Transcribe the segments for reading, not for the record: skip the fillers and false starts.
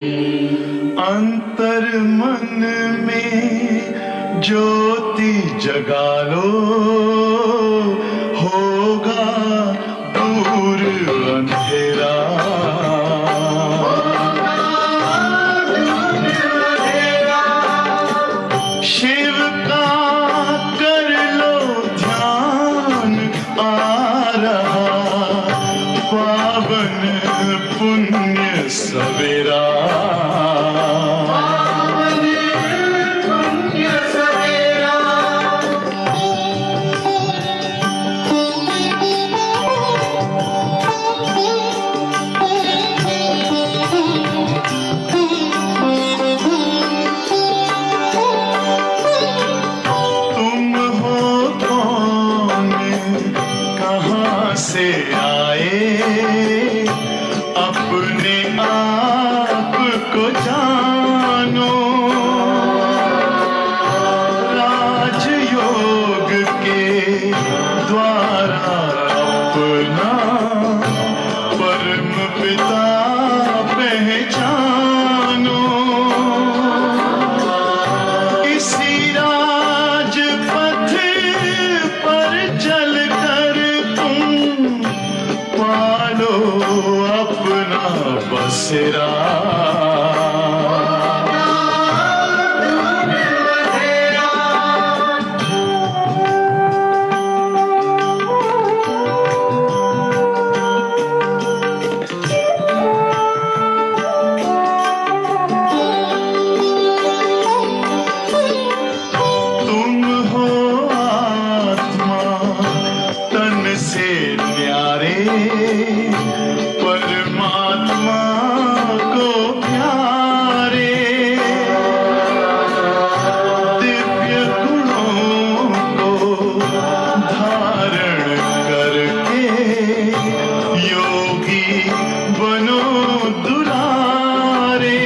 अंतर मन में ज्योति जगा लो, होगा दूर अंधेरा। शिव का कर लो ध्यान, आ रहा पावन पुण्य सवेरा। से आए अपने आप को जानो, राजयोग के द्वारा अपना परम पिता पहचानो। इसी राजपथ पर चलकर तुम पालो अपना बसेरा। तुम हो आत्मा तन से न्यारे, परमात्मा को प्यारे। दिव्य गुणों को धारण करके योगी बनो दुलारे।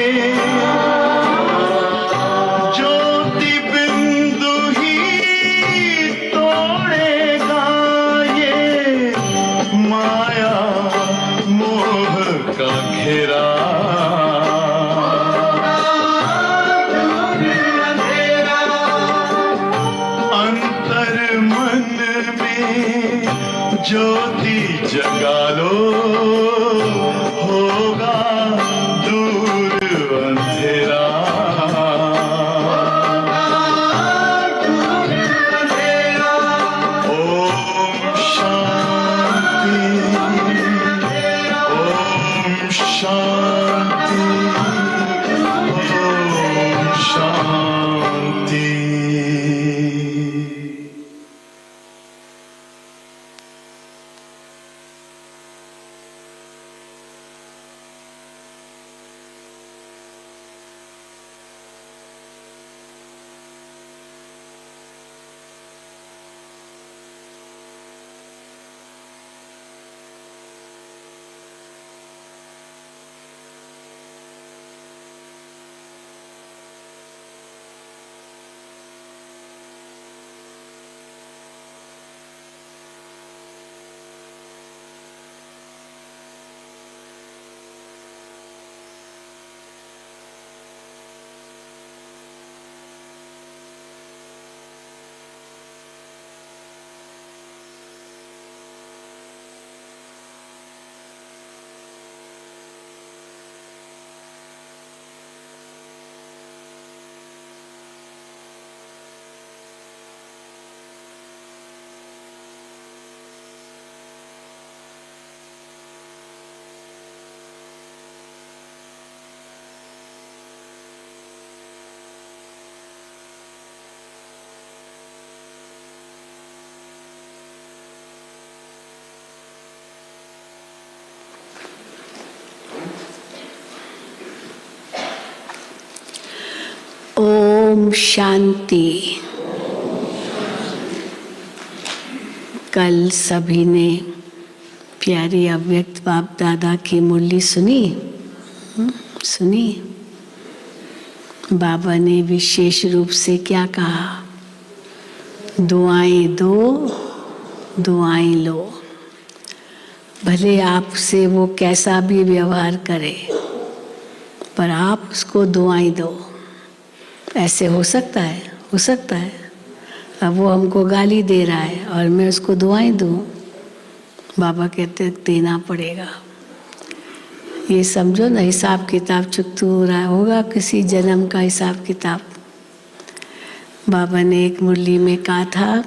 ज्योति बिंदु ही तोड़ेगा ये माया मोह का घेरा। अंतर मन में ज्योति जगा लो, होगा दूर अंधेरा। ओम शांति, ओम शांति, ओम शांति। ओम शांति। कल सभी ने प्यारी अव्यक्त बाप दादा की मुरली सुनी। सुनी बाबा ने विशेष रूप से क्या कहा? दुआएं दो, दुआएं लो। भले आपसे वो कैसा भी व्यवहार करे, पर आप उसको दुआएं दो। ऐसे हो सकता है? हो सकता है? अब वो हमको गाली दे रहा है और मैं उसको दुआएं दूं? बाबा कहते देना पड़ेगा। ये समझो ना, हिसाब किताब चुकतू हो रहा होगा, किसी जन्म का हिसाब किताब। बाबा ने एक मुरली में कहा था,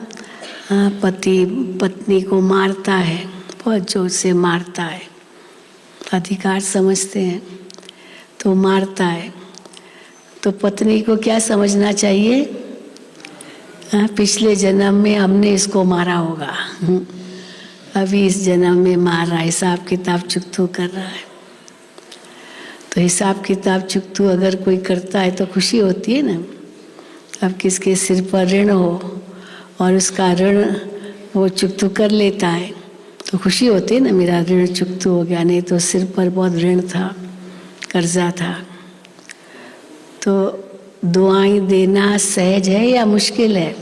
पति पत्नी को मारता है, बहुत जोर से मारता है, अधिकार समझते हैं तो मारता है, तो पत्नी को क्या समझना चाहिए? पिछले जन्म में हमने इसको मारा होगा, अभी इस जन्म में मार रहा है, हिसाब किताब चुकतू कर रहा है। तो हिसाब किताब चुकतू अगर कोई करता है तो खुशी होती है ना। अब किसके सिर पर ऋण हो और उसका ऋण वो चुकतू कर लेता है तो खुशी होती है ना, मेरा ऋण चुकतू हो गया, नहीं तो सिर पर बहुत ऋण था, कर्जा था। तो दुआएं देना सहज है या मुश्किल है?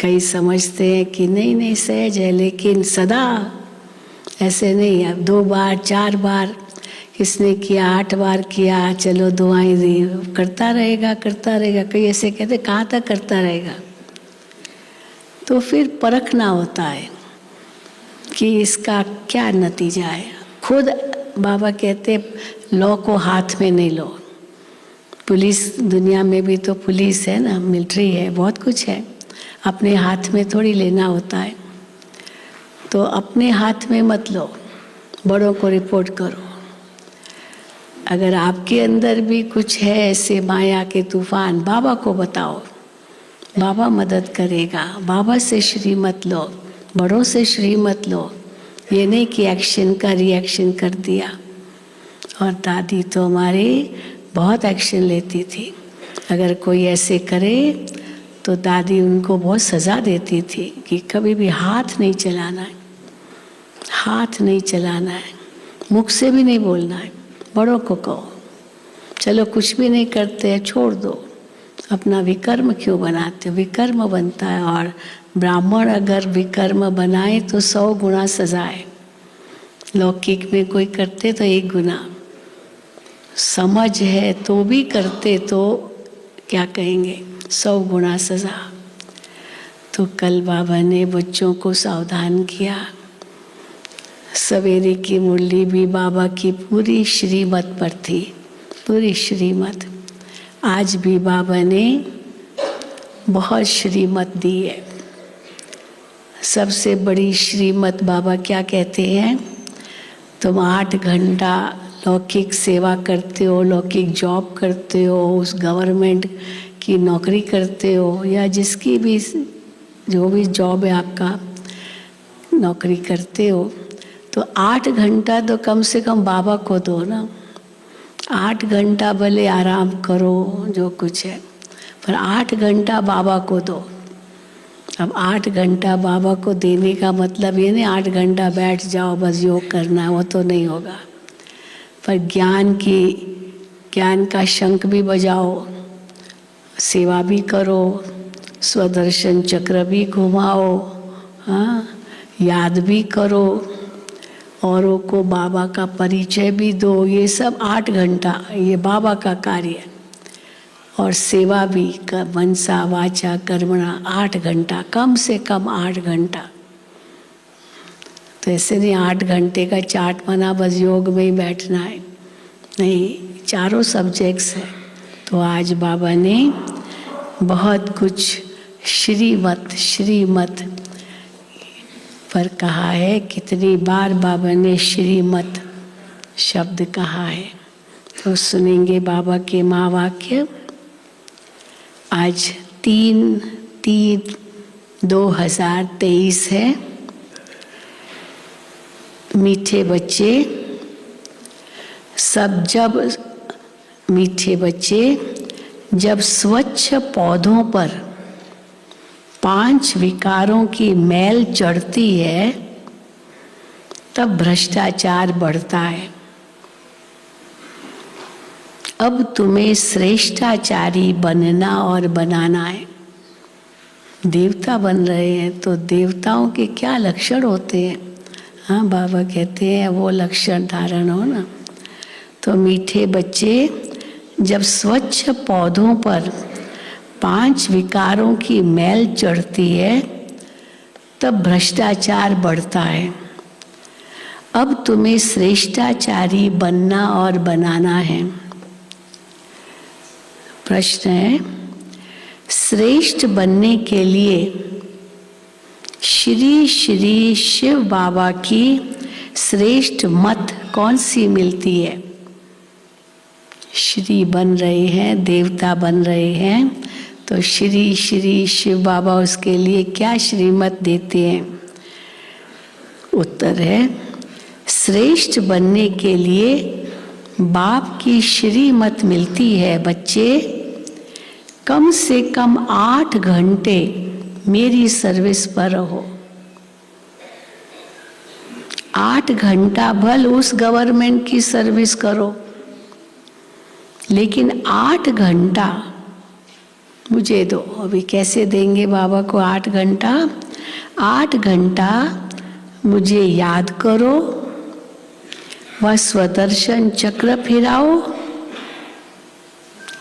कई समझते हैं कि नहीं नहीं सहज है, लेकिन सदा ऐसे नहीं। अब 2 बार 4 बार किसने किया, 8 बार किया, चलो दुआएं दी, करता रहेगा करता रहेगा। कई ऐसे कहते कहाँ तक करता रहेगा? तो फिर परखना होता है कि इसका क्या नतीजा है। खुद बाबा कहते लॉ को हाथ में नहीं लो। पुलिस दुनिया में भी तो पुलिस है ना, मिलिट्री है, बहुत कुछ है, अपने हाथ में थोड़ी लेना होता है। तो अपने हाथ में मत लो, बड़ों को रिपोर्ट करो। अगर आपके अंदर भी कुछ है ऐसे माया के तूफान, बाबा को बताओ, बाबा मदद करेगा। बाबा से श्री मत लो, बड़ों से श्री मत लो। ये नहीं कि एक्शन का रिएक्शन कर दिया। और दादी तो हमारी बहुत एक्शन लेती थी। अगर कोई ऐसे करे तो दादी उनको बहुत सज़ा देती थी कि कभी भी हाथ नहीं चलाना है, हाथ नहीं चलाना है, मुख से भी नहीं बोलना है। बड़ों को कहो चलो कुछ भी नहीं करते हैं, छोड़ दो, अपना विकर्म क्यों बनाते हो? विकर्म बनता है, और ब्राह्मण अगर विकर्म बनाए तो 100 गुना सजा है। लौकिक में कोई करते तो 1 गुना, समझ है तो भी करते तो क्या कहेंगे, 100 गुना सजा। तो कल बाबा ने बच्चों को सावधान किया। सवेरे की मुरली भी बाबा की पूरी श्रीमत पर थी, पूरी श्रीमत। आज भी बाबा ने बहुत श्रीमत दी है। सबसे बड़ी श्रीमत बाबा क्या कहते हैं? तुम 8 घंटा लौकिक सेवा करते हो, लौकिक जॉब करते हो, उस गवर्नमेंट की नौकरी करते हो, या जिसकी भी जो भी जॉब है आपका, नौकरी करते हो, तो 8 घंटा तो कम से कम बाबा को दो ना। 8 घंटा भले आराम करो जो कुछ है, पर 8 घंटा बाबा को दो। अब 8 घंटा बाबा को देने का मतलब ये नहीं 8 घंटा बैठ जाओ बस योग करना है, वो तो नहीं होगा। पर ज्ञान का शंख भी बजाओ, सेवा भी करो, स्वदर्शन चक्र भी घुमाओ, हाँ, याद भी करो, औरों को बाबा का परिचय भी दो। ये सब 8 घंटा ये बाबा का कार्य है। और सेवा भी मनसा वाचा कर्मणा 8 घंटा, कम से कम 8 घंटा। तो ऐसे नहीं 8 घंटे का चार्ट बना बस योग में ही बैठना है, नहीं, चारों सब्जेक्ट्स है। तो आज बाबा ने बहुत कुछ श्रीमत पर कहा है। कितनी बार बाबा ने श्रीमत शब्द कहा है, तो सुनेंगे बाबा के महावाक्य। आज 3/3/2023 है। मीठे बच्चे जब स्वच्छ पौधों पर 5 विकारों की मैल चढ़ती है तब भ्रष्टाचार बढ़ता है। अब तुम्हें श्रेष्ठाचारी बनना और बनाना है। देवता बन रहे हैं तो देवताओं के क्या लक्षण होते हैं? हाँ, बाबा कहते हैं वो लक्षण धारण हो ना। तो मीठे बच्चे, जब स्वच्छ पौधों पर 5 विकारों की मैल चढ़ती है तब भ्रष्टाचार बढ़ता है। अब तुम्हें श्रेष्ठाचारी बनना और बनाना है। प्रश्न है, श्रेष्ठ बनने के लिए श्री श्री शिव बाबा की श्रेष्ठ मत कौन सी मिलती है? श्री बन रहे हैं, देवता बन रहे हैं, तो श्री श्री शिव बाबा उसके लिए क्या श्रीमत देते हैं? उत्तर है, श्रेष्ठ बनने के लिए बाप की श्रीमत मिलती है। बच्चे, कम से कम 8 घंटे मेरी सर्विस पर रहो। 8 घंटा भल उस गवर्नमेंट की सर्विस करो, लेकिन 8 घंटा मुझे दो। अभी कैसे देंगे बाबा को 8 घंटा? 8 घंटा मुझे याद करो, वह स्वदर्शन चक्र फिराओ,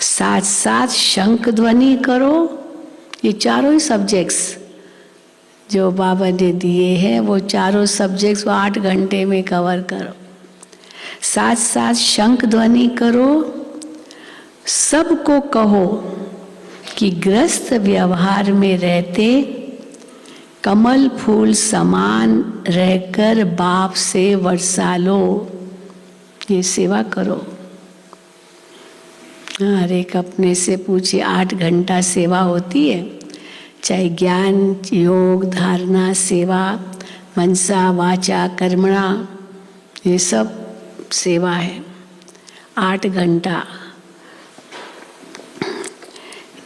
साथ साथ शंख ध्वनि करो। ये चारों ही सब्जेक्ट्स जो बाबा ने दिए हैं, वो चारों सब्जेक्ट्स वो 8 घंटे में कवर करो। साथ साथ शंख ध्वनि करो। सबको कहो कि गृहस्थ व्यवहार में रहते कमल फूल समान रहकर बाप से वर्षा लो। ये सेवा करो। हर एक अपने से पूछे, 8 घंटा सेवा होती है? चाहे ज्ञान, योग, धारणा, सेवा, मनसा वाचा कर्मणा, ये सब सेवा है। 8 घंटा।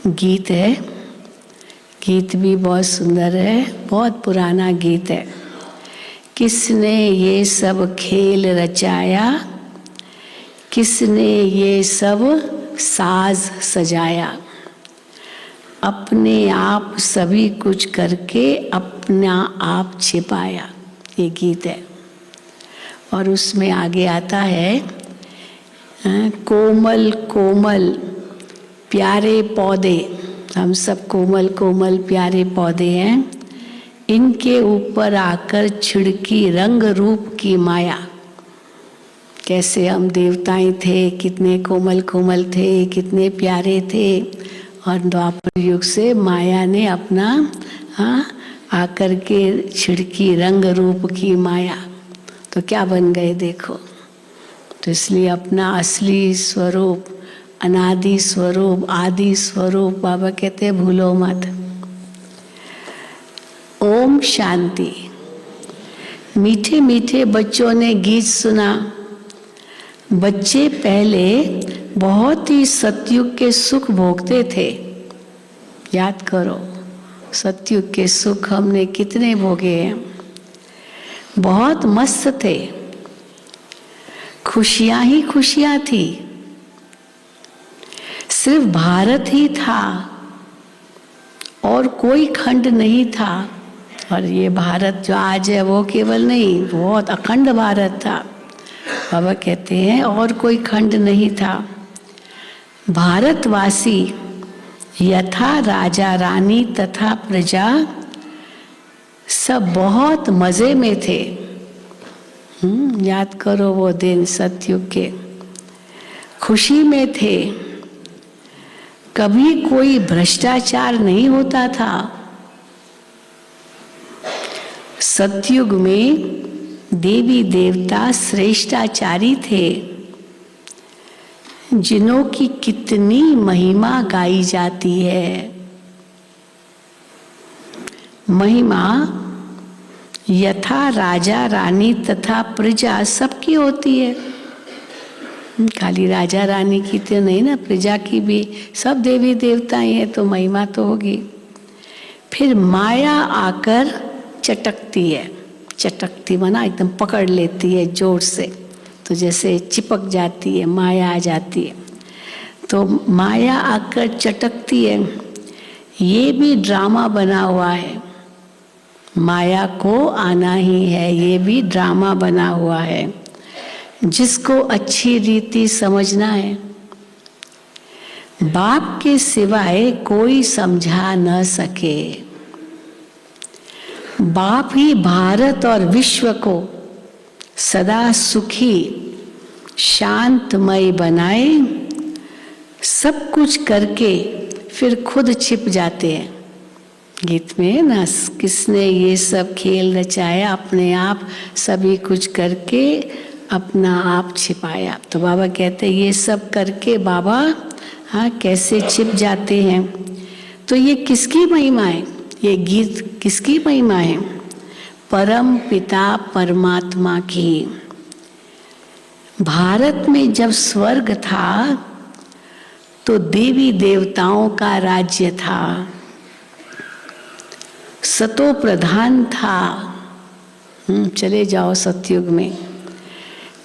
गीत है, गीत भी बहुत सुंदर है, बहुत पुराना गीत है। किसने ये सब खेल रचाया, किसने ये सब साज सजाया, अपने आप सभी कुछ करके अपना आप छिपाया। ये गीत है। और उसमें आगे आता है, कोमल कोमल प्यारे पौधे, हम सब कोमल कोमल प्यारे पौधे हैं, इनके ऊपर आकर छिड़की रंग रूप की माया। कैसे हम देवताएं थे, कितने कोमल कोमल थे, कितने प्यारे थे, और द्वापर युग से माया ने अपना आकर के छिड़की रंग रूप की माया, तो क्या बन गए देखो। तो इसलिए अपना असली स्वरूप, अनादि स्वरूप, आदि स्वरूप बाबा कहते हैं भूलो मत। ओम शांति। मीठे मीठे बच्चों ने गीत सुना। बच्चे पहले बहुत ही सतयुग के सुख भोगते थे। याद करो, सतयुग के सुख हमने कितने भोगे हैं। बहुत मस्त थे, खुशियां ही खुशियां थी। सिर्फ भारत ही था और कोई खंड नहीं था। और ये भारत जो आज है वो केवल नहीं, बहुत अखंड भारत था। बाबा कहते हैं और कोई खंड नहीं था। भारतवासी यथा राजा रानी तथा प्रजा सब बहुत मजे में थे। याद करो वो दिन सतयुग के, खुशी में थे। कभी कोई भ्रष्टाचार नहीं होता था। सतयुग में देवी देवता श्रेष्ठाचारी थे, जिन्हों की कितनी महिमा गाई जाती है। महिमा यथा राजा रानी तथा प्रजा सबकी होती है। खाली राजा रानी की तो नहीं ना, प्रजा की भी, सब देवी देवताएं हैं तो महिमा तो होगी। फिर माया आकर चटकती है। चटकती माना एकदम पकड़ लेती है जोर से, तो जैसे चिपक जाती है, माया आ जाती है। तो माया आकर चटकती है। ये भी ड्रामा बना हुआ है। माया को आना ही है, ये भी ड्रामा बना हुआ है। जिसको अच्छी रीति समझना है, बाप के सिवाय कोई समझा न सके। बाप ही भारत और विश्व को सदा सुखी शांतमय बनाए। सब कुछ करके फिर खुद छिप जाते हैं। गीत में ना, किसने ये सब खेल रचाया, अपने आप सभी कुछ करके अपना आप छिपाया। तो बाबा कहते हैं ये सब करके बाबा हाँ कैसे छिप जाते हैं। तो ये किसकी महिमा है? ये गीत किसकी महिमा है? परम पिता परमात्मा की। भारत में जब स्वर्ग था तो देवी देवताओं का राज्य था, सतो प्रधान था। चले जाओ सतयुग में,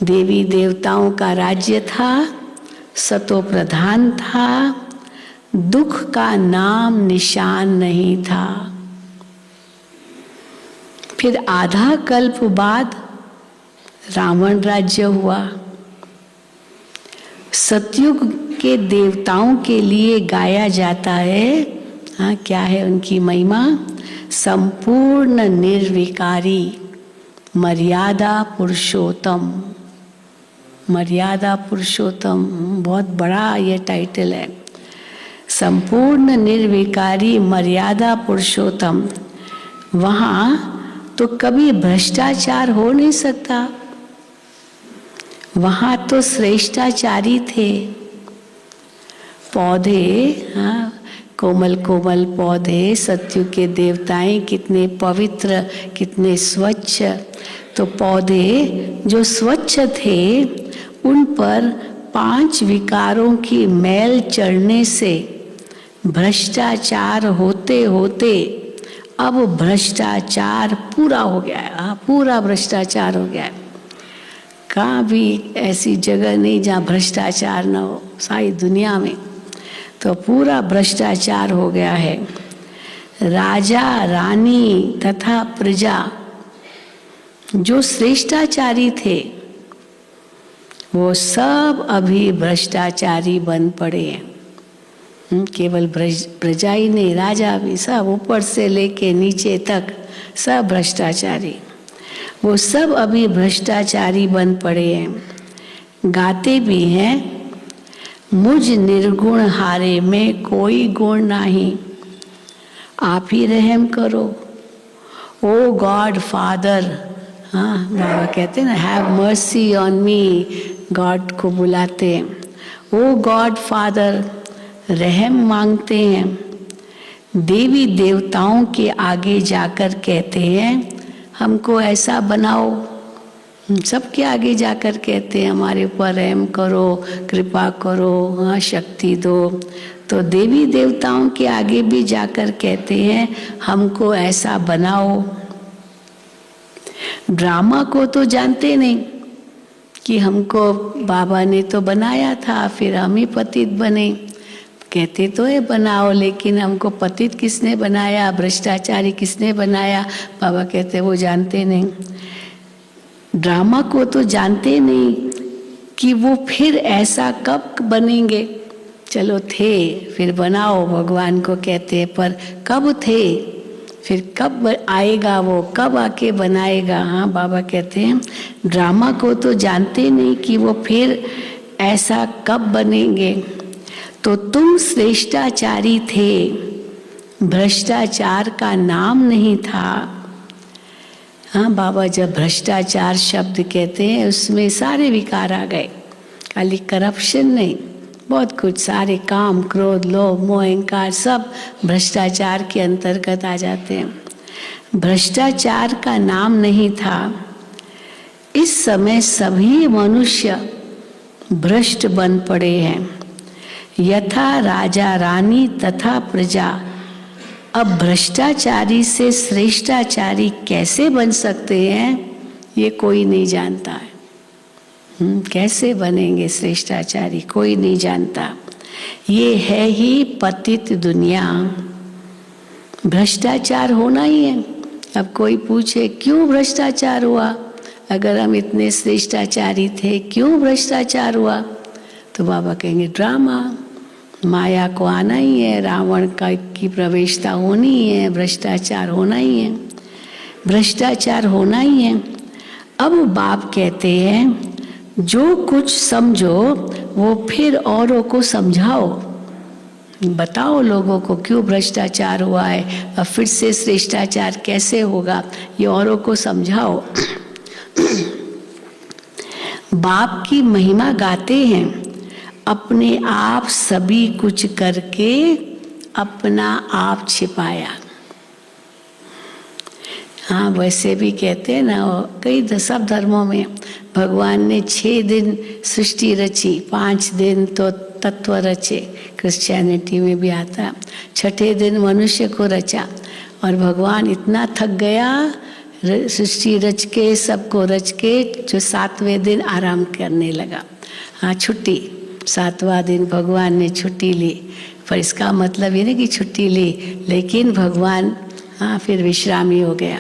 देवी देवताओं का राज्य था, सतो प्रधान था, दुख का नाम निशान नहीं था। फिर आधा कल्प बाद रावण राज्य हुआ। सतयुग के देवताओं के लिए गाया जाता है, हाँ क्या है उनकी महिमा? संपूर्ण निर्विकारी मर्यादा पुरुषोत्तम। मर्यादा पुरुषोत्तम बहुत बड़ा ये टाइटल है। संपूर्ण निर्विकारी मर्यादा पुरुषोत्तम। वहाँ तो कभी भ्रष्टाचार हो नहीं सकता। वहाँ तो श्रेष्ठाचारी थे। पौधे, हाँ कोमल कोमल पौधे, सत्युग के देवताएं कितने पवित्र, कितने स्वच्छ। तो पौधे जो स्वच्छ थे उन पर 5 विकारों की मैल चढ़ने से भ्रष्टाचार होते होते अब भ्रष्टाचार पूरा हो गया है। पूरा भ्रष्टाचार हो गया है। कहाँ भी ऐसी जगह नहीं जहाँ भ्रष्टाचार न हो, सारी दुनिया में तो पूरा भ्रष्टाचार हो गया है। राजा रानी तथा प्रजा जो श्रेष्ठाचारी थे वो सब अभी भ्रष्टाचारी बन पड़े हैं। केवल प्रजा ही नहीं, राजा भी, सब ऊपर से लेके नीचे तक सब भ्रष्टाचारी। वो सब अभी भ्रष्टाचारी बन पड़े हैं। गाते भी हैं, मुझ निर्गुण हारे में कोई गुण नहीं, आप ही रहम करो ओ गॉड फादर। हाँ बाबा कहते हैं ना, have mercy on me, God को बुलाते हैं। ओ गॉड फादर, रहम मांगते हैं। देवी देवताओं के आगे जाकर कहते हैं हमको ऐसा बनाओ। सबके आगे जाकर कहते हैं हमारे ऊपर रहम करो, कृपा करो, हाँ शक्ति दो। तो देवी देवताओं के आगे भी जाकर कहते हैं हमको ऐसा बनाओ। ड्रामा को तो जानते नहीं कि हमको बाबा ने तो बनाया था, फिर हम ही पतित बने। कहते तो है बनाओ, लेकिन हमको पतित किसने बनाया, भ्रष्टाचारी किसने बनाया? बाबा कहते वो जानते नहीं। ड्रामा को तो जानते नहीं कि वो फिर ऐसा कब बनेंगे। चलो थे, फिर बनाओ, भगवान को कहते हैं, पर कब थे, फिर कब आएगा वो, कब आके बनाएगा? हाँ बाबा कहते हैं ड्रामा को तो जानते नहीं कि वो फिर ऐसा कब बनेंगे। तो तुम श्रेष्ठाचारी थे, भ्रष्टाचार का नाम नहीं था। हाँ बाबा जब भ्रष्टाचार शब्द कहते हैं उसमें सारे विकार आ गए, खाली करप्शन नहीं, बहुत कुछ, सारे काम, क्रोध, लोभ, मोह, अहंकार सब भ्रष्टाचार के अंतर्गत आ जाते हैं। भ्रष्टाचार का नाम नहीं था। इस समय सभी मनुष्य भ्रष्ट बन पड़े हैं। यथा राजा रानी तथा प्रजा। अब भ्रष्टाचारी से श्रेष्ठाचारी कैसे बन सकते हैं ये कोई नहीं जानता है। कैसे बनेंगे श्रेष्ठाचारी, कोई नहीं जानता। ये है ही पतित दुनिया, भ्रष्टाचार होना ही है। अब कोई पूछे क्यों भ्रष्टाचार हुआ, अगर हम इतने श्रेष्ठाचारी थे क्यों भ्रष्टाचार हुआ? तो बाबा कहेंगे ड्रामा, माया को आना ही है, रावण की प्रवेशता होनी है, भ्रष्टाचार होना ही है, भ्रष्टाचार होना ही है। अब बाप कहते हैं जो कुछ समझो वो फिर औरों को समझाओ, बताओ लोगों को क्यों भ्रष्टाचार हुआ है, अब फिर से श्रेष्ठाचार कैसे होगा, ये औरों को समझाओ। बाप की महिमा गाते हैं, अपने आप सभी कुछ करके अपना आप छिपाया। हाँ, वैसे भी कहते हैं ना, कई सब धर्मों में भगवान ने 6 दिन सृष्टि रची, 5 दिन तो तत्व रचे, क्रिश्चियनिटी में भी आता, 6ठे दिन मनुष्य को रचा। और भगवान इतना थक गया सृष्टि रच के, सबको रच के, जो 7वें दिन आराम करने लगा। हाँ, छुट्टी, 7वां दिन भगवान ने छुट्टी ली। पर इसका मतलब ये नहीं कि छुट्टी ली, लेकिन भगवान हाँ फिर विश्रामी हो गया,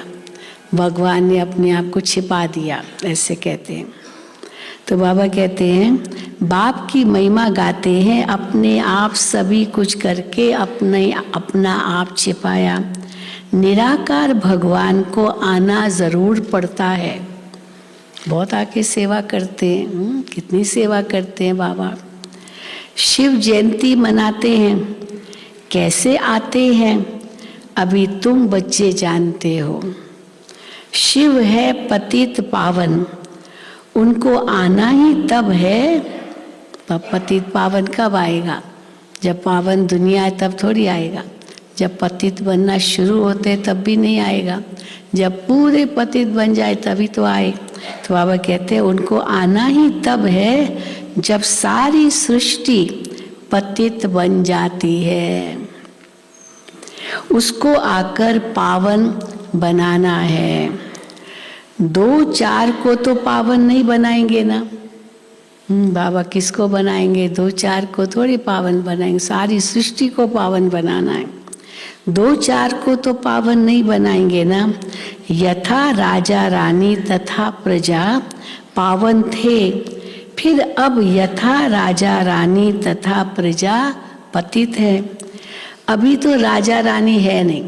भगवान ने अपने आप को छिपा दिया, ऐसे कहते हैं। तो बाबा कहते हैं बाप की महिमा गाते हैं, अपने आप सभी कुछ करके अपना आप छिपाया। निराकार भगवान को आना जरूर पड़ता है। बहुत आके सेवा करते हैं, कितनी सेवा करते हैं बाबा। शिव जयंती मनाते हैं, कैसे आते हैं अभी तुम बच्चे जानते हो। शिव है पतित पावन, उनको आना ही तब है। पतित पावन कब आएगा? जब पावन दुनिया है तब थोड़ी आएगा। जब पतित बनना शुरू होते तब भी नहीं आएगा, जब पूरे पतित बन जाए तभी तो आए। तो बाबा कहते हैं उनको आना ही तब है जब सारी सृष्टि पतित बन जाती है, उसको आकर पावन बनाना है। 2-4 को तो पावन नहीं बनाएंगे ना। बाबा किसको बनाएंगे? 2-4 को थोड़ी पावन बनाएंगे, सारी सृष्टि को पावन बनाना है। 2-4 को तो पावन नहीं बनाएंगे ना। यथा राजा रानी तथा प्रजा पावन थे, फिर अब यथा राजा रानी तथा प्रजा पतित है। अभी तो राजा रानी है नहीं,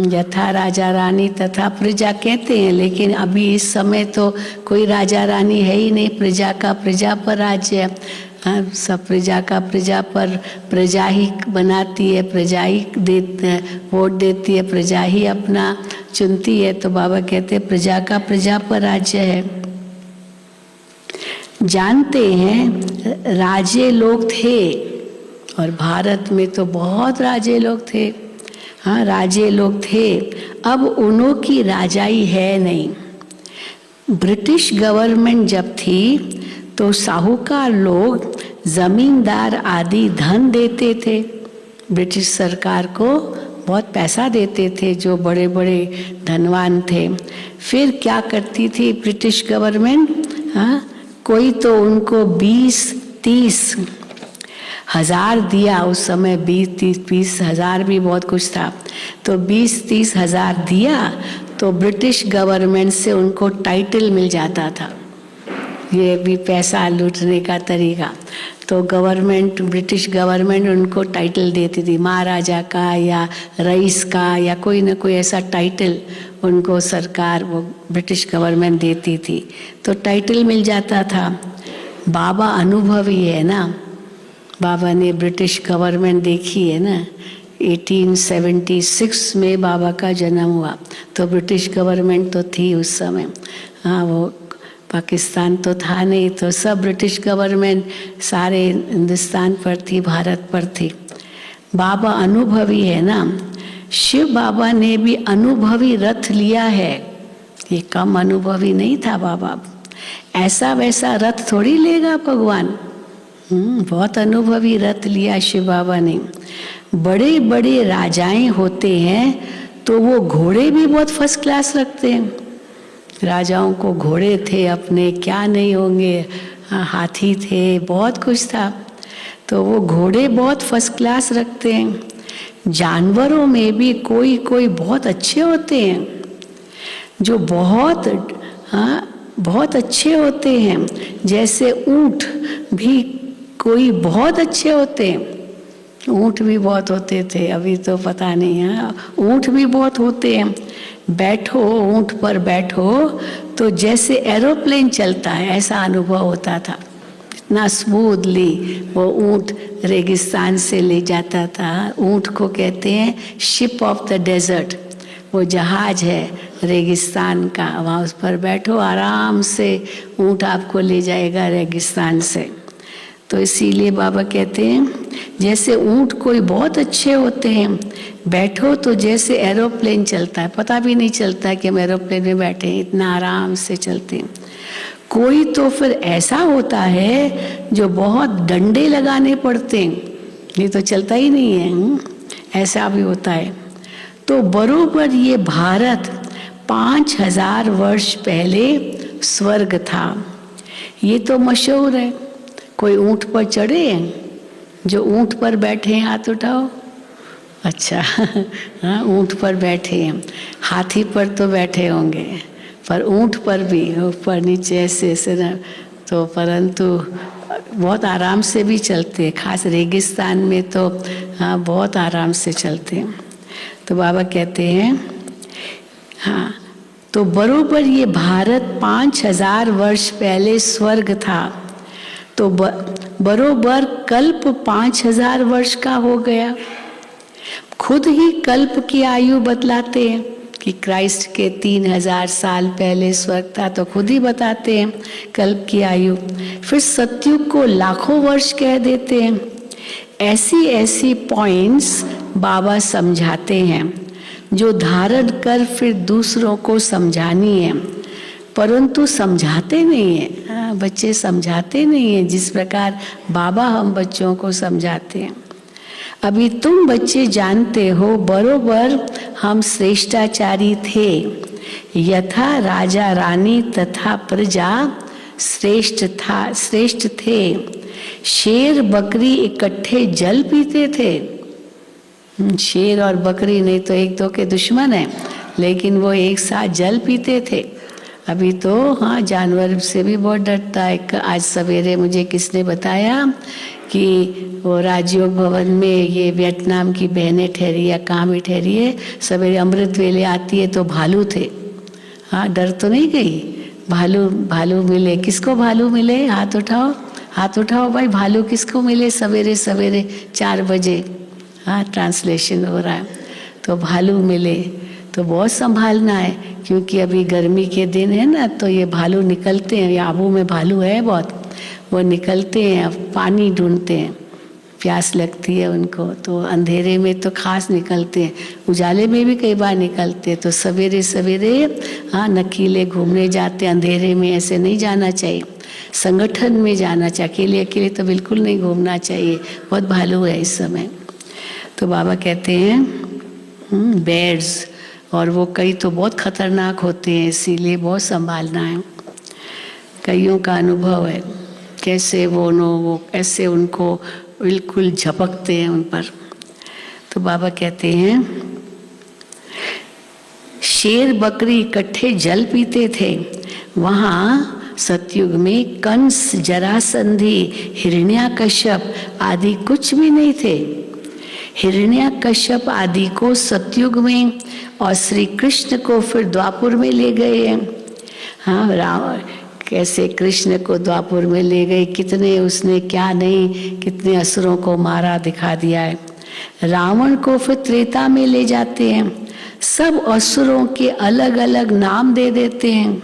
यथा राजा रानी तथा प्रजा कहते हैं, लेकिन अभी इस समय तो कोई राजा रानी है ही नहीं। प्रजा का प्रजा पर राज्य है, सब प्रजा का प्रजा पर, प्रजा ही बनाती है, प्रजा ही वोट देती है, प्रजा ही अपना चुनती है। तो बाबा कहते हैं प्रजा का प्रजा पर राज्य है। जानते हैं राजे लोग थे, और भारत में तो बहुत राजे लोग थे। हाँ, राजे लोग थे, अब उन्हों की राजाई है नहीं। ब्रिटिश गवर्नमेंट जब थी तो साहूकार लोग जमींदार आदि धन देते थे, ब्रिटिश सरकार को बहुत पैसा देते थे जो बड़े बड़े धनवान थे। फिर क्या करती थी ब्रिटिश गवर्नमेंट? हाँ, कोई तो उनको 20-30 हजार दिया। उस समय 20-30 हजार भी बहुत कुछ था, तो 20-30 हजार दिया तो ब्रिटिश गवर्नमेंट से उनको टाइटल मिल जाता था। ये भी पैसा लूटने का तरीका। तो गवर्नमेंट, ब्रिटिश गवर्नमेंट उनको टाइटल देती थी, महाराजा का या रईस का या कोई ना कोई ऐसा टाइटल उनको सरकार, वो ब्रिटिश गवर्नमेंट देती थी, तो टाइटल मिल जाता था। बाबा अनुभवी है ना, बाबा ने ब्रिटिश गवर्नमेंट देखी है ना। 1876 में बाबा का जन्म हुआ, तो ब्रिटिश गवर्नमेंट तो थी उस समय। हाँ, वो पाकिस्तान तो था नहीं, तो सब ब्रिटिश गवर्नमेंट सारे हिंदुस्तान पर थी, भारत पर थी। बाबा अनुभवी है ना। शिव बाबा ने भी अनुभवी रथ लिया है, ये कम अनुभवी नहीं था बाबा। ऐसा वैसा रथ थोड़ी लेगा भगवान। बहुत अनुभवी रथ लिया शिव बाबा ने। बड़े बड़े राजाएं होते हैं तो वो घोड़े भी बहुत फर्स्ट क्लास रखते हैं। राजाओं को घोड़े थे अपने, क्या नहीं होंगे, हाथी थे, बहुत कुछ था, तो वो घोड़े बहुत फर्स्ट क्लास रखते हैं। जानवरों में भी कोई कोई बहुत अच्छे होते हैं, जो बहुत बहुत अच्छे होते हैं, जैसे ऊंट भी कोई बहुत अच्छे होते हैं। ऊंट भी बहुत होते थे, अभी तो पता नहीं है। ऊंट भी बहुत होते हैं। बैठो ऊंट पर बैठो तो जैसे एरोप्लेन चलता है ऐसा अनुभव होता था। इतना स्मूथली वो ऊंट रेगिस्तान से ले जाता था। ऊंट को कहते हैं शिप ऑफ द डेजर्ट, वो जहाज है रेगिस्तान का। वहाँ उस पर बैठो, आराम से ऊंट आपको ले जाएगा रेगिस्तान से। तो इसीलिए बाबा कहते हैं जैसे ऊंट कोई बहुत अच्छे होते हैं, बैठो तो जैसे एरोप्लेन चलता है, पता भी नहीं चलता कि हम एरोप्लेन में बैठे हैं, इतना आराम से चलते हैं। कोई तो फिर ऐसा होता है जो बहुत डंडे लगाने पड़ते हैं, ये तो चलता ही नहीं है। ऐसा भी होता है। तो बरोबर ये भारत 5000 वर्ष पहले स्वर्ग था। ये तो मशहूर है। कोई ऊंट पर चढ़े हैं? जो ऊंट पर बैठे हैं हाथ उठाओ। अच्छा हाँ, ऊंट पर बैठे हैं। हाथी पर तो बैठे होंगे, पर ऊंट पर भी ऊपर नीचे ऐसे ना, तो परंतु बहुत आराम से भी चलते हैं। खास रेगिस्तान में तो हाँ बहुत आराम से चलते हैं। तो बाबा कहते हैं हाँ, तो बरोबर ये भारत 5000 वर्ष पहले स्वर्ग था, तो बरोबर कल्प 5000 वर्ष का हो गया। खुद ही कल्प की आयु बतलाते हैं कि क्राइस्ट के 3000 साल पहले स्वर्ग था, तो खुद ही बताते हैं कल्प की आयु। फिर सतयुग को लाखों वर्ष कह देते हैं। ऐसी ऐसी पॉइंट्स बाबा समझाते हैं जो धारण कर फिर दूसरों को समझानी है, परंतु समझाते नहीं है। बच्चे समझाते नहीं हैं जिस प्रकार बाबा हम बच्चों को समझाते हैं। अभी तुम बच्चे जानते हो बरोबर हम श्रेष्ठाचारी थे, यथा राजा रानी तथा प्रजा श्रेष्ठ थे। शेर बकरी इकट्ठे जल पीते थे। शेर और बकरी नहीं तो एक दो के दुश्मन है, लेकिन वो एक साथ जल पीते थे। अभी तो हाँ जानवर से भी बहुत डरता है। आज सवेरे मुझे किसने बताया कि वो राजयोग भवन में ये वियतनाम की बहनें ठहरी या कहाँ भी ठहरी है, सवेरे अमृत वेले आती है तो भालू थे। हाँ डर तो नहीं गई। भालू मिले। किसको भालू मिले? हाथ उठाओ, हाथ उठाओ भाई। भालू किसको मिले सवेरे सवेरे 4 बजे? हाँ ट्रांसलेशन हो रहा है। तो भालू मिले तो बहुत संभालना है, क्योंकि अभी गर्मी के दिन है ना, तो ये भालू निकलते हैं। आबू में भालू है बहुत, वो निकलते हैं, पानी ढूंढते हैं, प्यास लगती है उनको, तो अंधेरे में तो खास निकलते हैं, उजाले में भी कई बार निकलते हैं। तो सवेरे सवेरे हाँ नकीले घूमने जाते, अंधेरे में ऐसे नहीं जाना चाहिए, संगठन में जाना चाहिए। अकेले अकेले तो बिल्कुल नहीं घूमना चाहिए, बहुत भालू है इस समय। तो बाबा कहते हैं बेड्स, और वो कई तो बहुत खतरनाक होते हैं, इसीलिए बहुत संभालना है। कईयों का अनुभव है कैसे वो ऐसे उनको बिल्कुल झपकते हैं उन पर। तो बाबा कहते हैं शेर बकरी इकट्ठे जल पीते थे। वहाँ सतयुग में कंस, जरासंधि, हिरण्याकश्यप आदि कुछ भी नहीं थे। हिरण्याकश्यप आदि को सतयुग में और श्री कृष्ण को फिर द्वापुर में ले गए हैं। हाँ राम कैसे कृष्ण को द्वापुर में ले गए, कितने उसने क्या नहीं, कितने असुरों को मारा दिखा दिया है। रावण को फिर त्रेता में ले जाते हैं। सब असुरों के अलग अलग नाम दे देते हैं।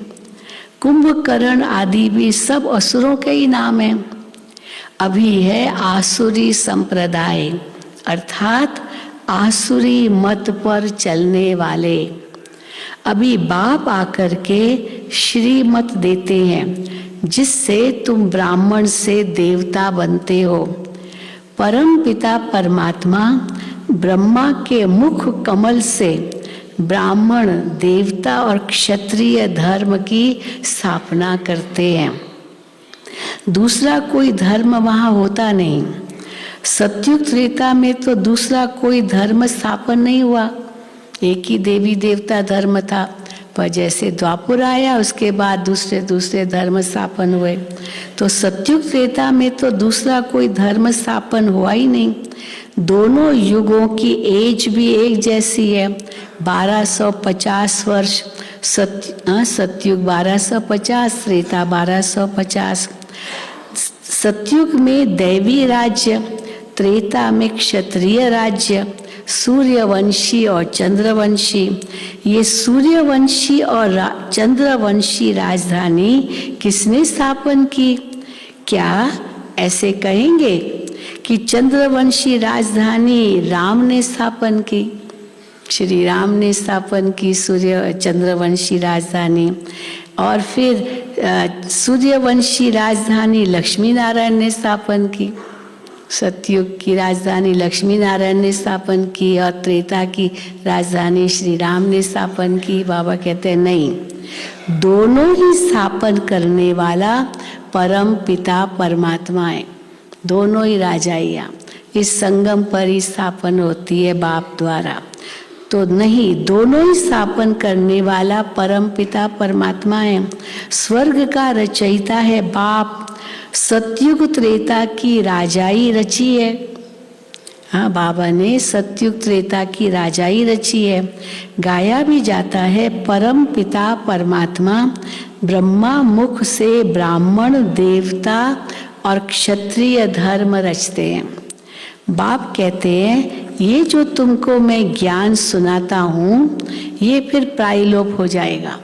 कुंभकर्ण आदि भी सब असुरों के ही नाम हैं। अभी है आसुरी संप्रदाय, अर्थात आसुरी मत पर चलने वाले। अभी बाप आकर के श्रीमत देते हैं, जिससे तुम ब्राह्मण से देवता बनते हो। परम पिता परमात्मा ब्रह्मा के मुख कमल से ब्राह्मण, देवता और क्षत्रिय धर्म की स्थापना करते हैं। दूसरा कोई धर्म वहाँ होता नहीं। सतयुग त्रेता में तो दूसरा कोई धर्म स्थापन नहीं हुआ, एक ही देवी देवता धर्म था। पर जैसे द्वापर आया उसके बाद दूसरे दूसरे धर्म स्थापन हुए। तो सतयुग त्रेता में तो दूसरा कोई धर्म स्थापन हुआ ही नहीं। दोनों युगों की एज भी एक जैसी है, 1250 वर्ष। सतयुग 1250, त्रेता 1250। सतयुग में दैवी राज्य, त्रेता में क्षत्रिय राज्य, सूर्यवंशी और चंद्रवंशी। ये सूर्यवंशी और चंद्रवंशी राजधानी किसने स्थापन की? क्या ऐसे कहेंगे कि चंद्रवंशी राजधानी राम ने स्थापन की? श्री राम ने स्थापन की चंद्रवंशी राजधानी। और फिर सूर्यवंशी राजधानी लक्ष्मी नारायण ने स्थापन की। सतयुग की राजधानी लक्ष्मी नारायण ने स्थापन की और त्रेता की राजधानी श्री राम ने स्थापन की। बाबा कहते हैं नहीं, दोनों ही स्थापन करने वाला परम पिता परमात्मा है। दोनों ही राजाइया इस संगम पर ही स्थापन होती है बाप द्वारा। तो नहीं, दोनों ही स्थापन करने वाला परम पिता परमात्मा है। स्वर्ग का रचयिता है बाप। सतयुग त्रेता की राजाई रची है। हाँ, बाबा ने सतयुग त्रेता की राजाई रची है। गाया भी जाता है, परम पिता परमात्मा ब्रह्मा मुख से ब्राह्मण देवता और क्षत्रिय धर्म रचते हैं। बाप कहते हैं ये जो तुमको मैं ज्ञान सुनाता हूँ ये फिर प्रायलोप हो जाएगा।